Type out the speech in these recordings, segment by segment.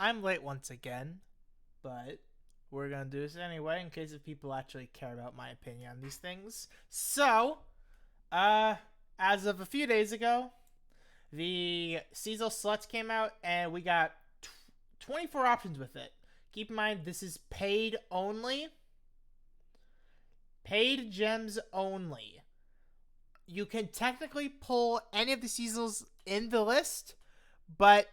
I'm late once again, but we're gonna do this anyway in case if people actually care about my opinion on these things. So, uh, as of a few days ago, the seasonal sluts came out, and we got 24 options with it. Keep in mind, this is paid only. Paid gems only. You can technically pull any of the seasonals in the list, but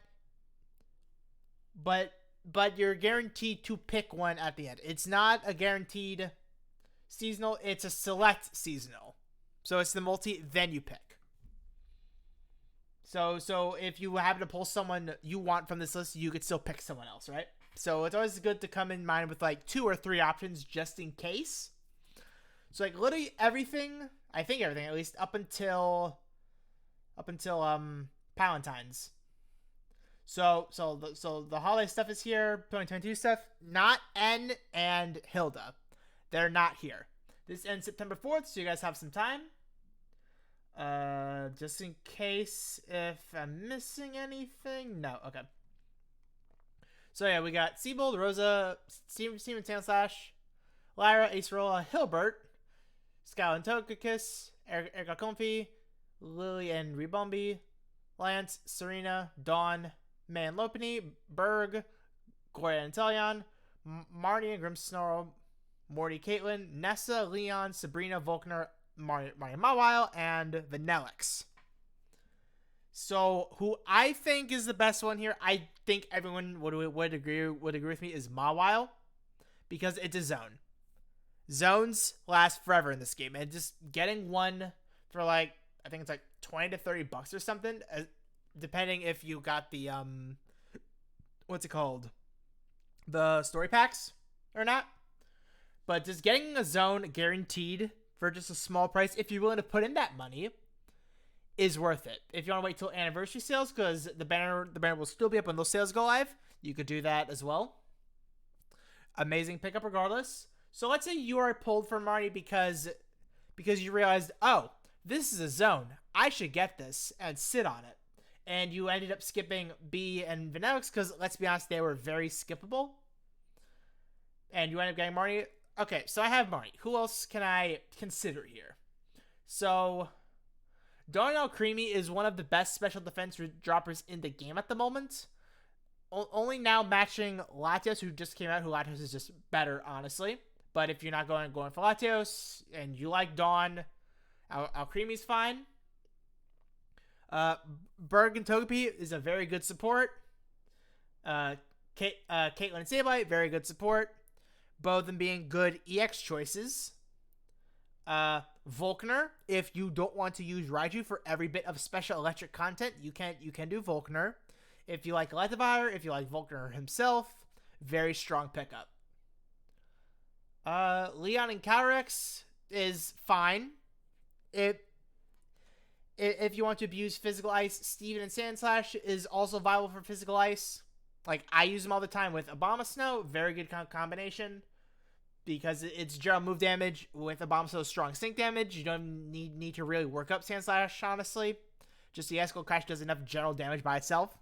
but but you're guaranteed to pick one at the end. It's not a guaranteed seasonal, it's a select seasonal. So it's the multi, then you pick. So if you happen to pull someone you want from this list, you could still pick someone else, right? So it's always good to come in mind with like 2 or 3 options just in case. So like literally everything, I think everything at least up until Palentine's. So the holiday stuff is here. 2022 stuff, not N and Hilda. They're not here. This ends September 4th, so you guys have some time. Just in case if I'm missing anything. No, okay. So yeah, we got Siebold, Rosa, Steven Sandslash, Lyra, Acerola, Hilbert, Skyland Togekiss, Erica Comfy, Lily and Rebombi, Lance, Serena, Dawn, Man Lopini, Berg, Gloria and Talion, Marty and Grimmsnarl, Morty Caitlin, Nessa, Leon, Sabrina, Volkner, Mario Mawile, and Vanellix. So who I think is the best one here, I think everyone would agree with me, is Mawile, because it's a zone. Zones last forever in this game, and just getting one for like, I think it's like $20 to $30 or something, depending if you got the what's it called, the story packs or not. But just getting a zone guaranteed for just a small price, if you're willing to put in that money, is worth it. If you want to wait till anniversary sales, because the banner will still be up when those sales go live, you could do that as well. Amazing pickup regardless. So let's say you are pulled for Marty because you realized, oh, this is a zone, I should get this and sit on it, and you ended up skipping B and Vanellix because, let's be honest, they were very skippable, and you ended up getting Marty. Okay, so I have Marty. Who else can I consider here? So Darnell Creamy is one of the best special defense droppers in the game at the moment. Only now matching Latios, who just came out, who Latios is just better, honestly. But if you're not going for Latios and you like Dawn, Alcreamy's fine. Berg and Togepi is a very good support. Caitlyn and Sableye, very good support. Both of them being good EX choices. Volkner, if you don't want to use Raiju for every bit of special electric content, you can do Volkner. If you like Electivire, if you like Volkner himself, very strong pickup. Leon and Calyrex is fine. If you want to abuse Physical Ice, Steven and Sandslash is also viable for Physical Ice. Like, I use them all the time with Abomasnow. Very good combination. Because it's general move damage with Abomasnow's strong sync damage. You don't need to really work up Sandslash, honestly. Just the Esco Crash does enough general damage by itself.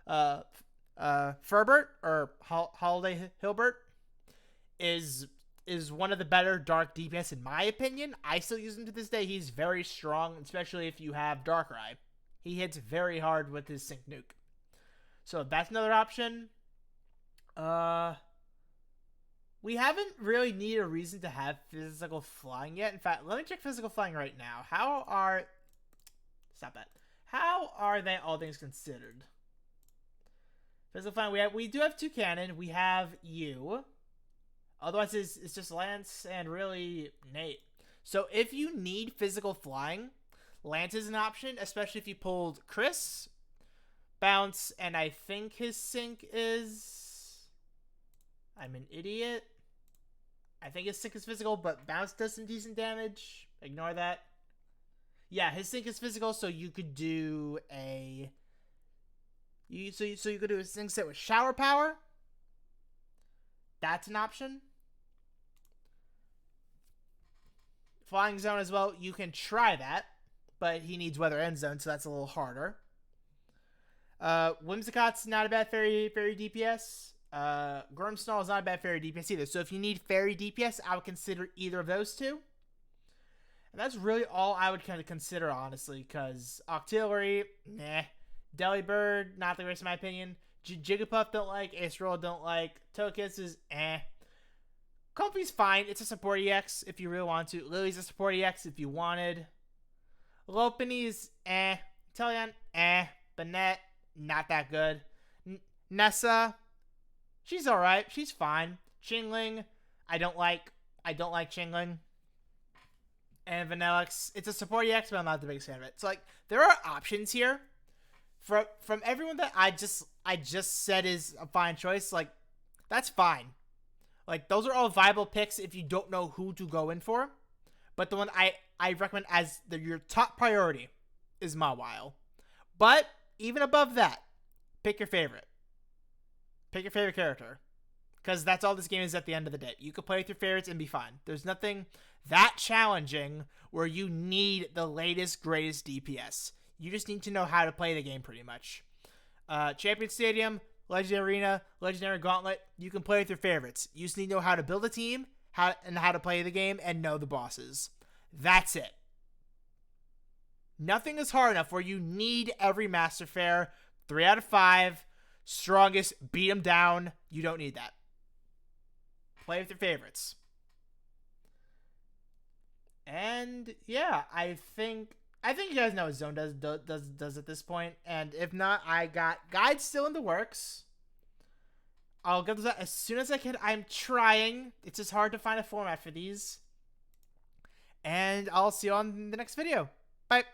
Furbert, or Holiday Hilbert, is one of the better dark DPS in my opinion. I still use him to this day. He's very strong, especially if you have Darkrai. He hits very hard with his Sync Nuke. So that's another option. We haven't really needed a reason to have Physical Flying yet. In fact, let me check Physical Flying right now. How are they, all things considered? Physical Flying, we do have Toucannon. We have you. Otherwise, it's just Lance and really Nate. So if you need Physical Flying, Lance is an option, especially if you pulled Chris, Bounce, and I think his sync is... I'm an idiot. I think his sync is physical, but Bounce does some decent damage. Ignore that. Yeah, his sync is physical, so you could do a... you could do a sync set with Shower Power. That's an option. Flying Zone as well, you can try that, but he needs Weather End Zone, so that's a little harder. Whimsicott's not a bad fairy DPS. Grimmsnarl is not a bad fairy DPS either. So if you need fairy DPS, I would consider either of those two. And that's really all I would kind of consider, honestly, because Octillery, nah. Delibird, not the greatest in my opinion. Jigglypuff don't like. Acerola don't like. Togekiss is eh. Comfy's fine. It's a support EX if you really want to. Lily's a support EX if you wanted. Lopunny's eh. Teleon, eh. Banette, not that good. Nessa, she's alright. She's fine. Chingling, I don't like Chingling. And Vanillix, it's a support EX, but I'm not the biggest fan of it. So, like, there are options here. From everyone that I just said is a fine choice, like, that's fine. Like, those are all viable picks if you don't know who to go in for. But the one I recommend as your top priority is Mawile. But even above that, pick your favorite. Pick your favorite character. Because that's all this game is at the end of the day. You can play with your favorites and be fine. There's nothing that challenging where you need the latest, greatest DPS. You just need to know how to play the game pretty much. Champion Stadium, Legendary Arena, Legendary Gauntlet, you can play with your favorites. You just need to know how to build a team, how to play the game, and know the bosses. That's it. Nothing is hard enough where you need every Master Fair. 3 out of 5. Strongest, beat them down. You don't need that. Play with your favorites. And yeah, I think you guys know what Zone does at this point. And if not, I got guides still in the works. I'll get those out as soon as I can. I'm trying. It's just hard to find a format for these. And I'll see you on the next video. Bye.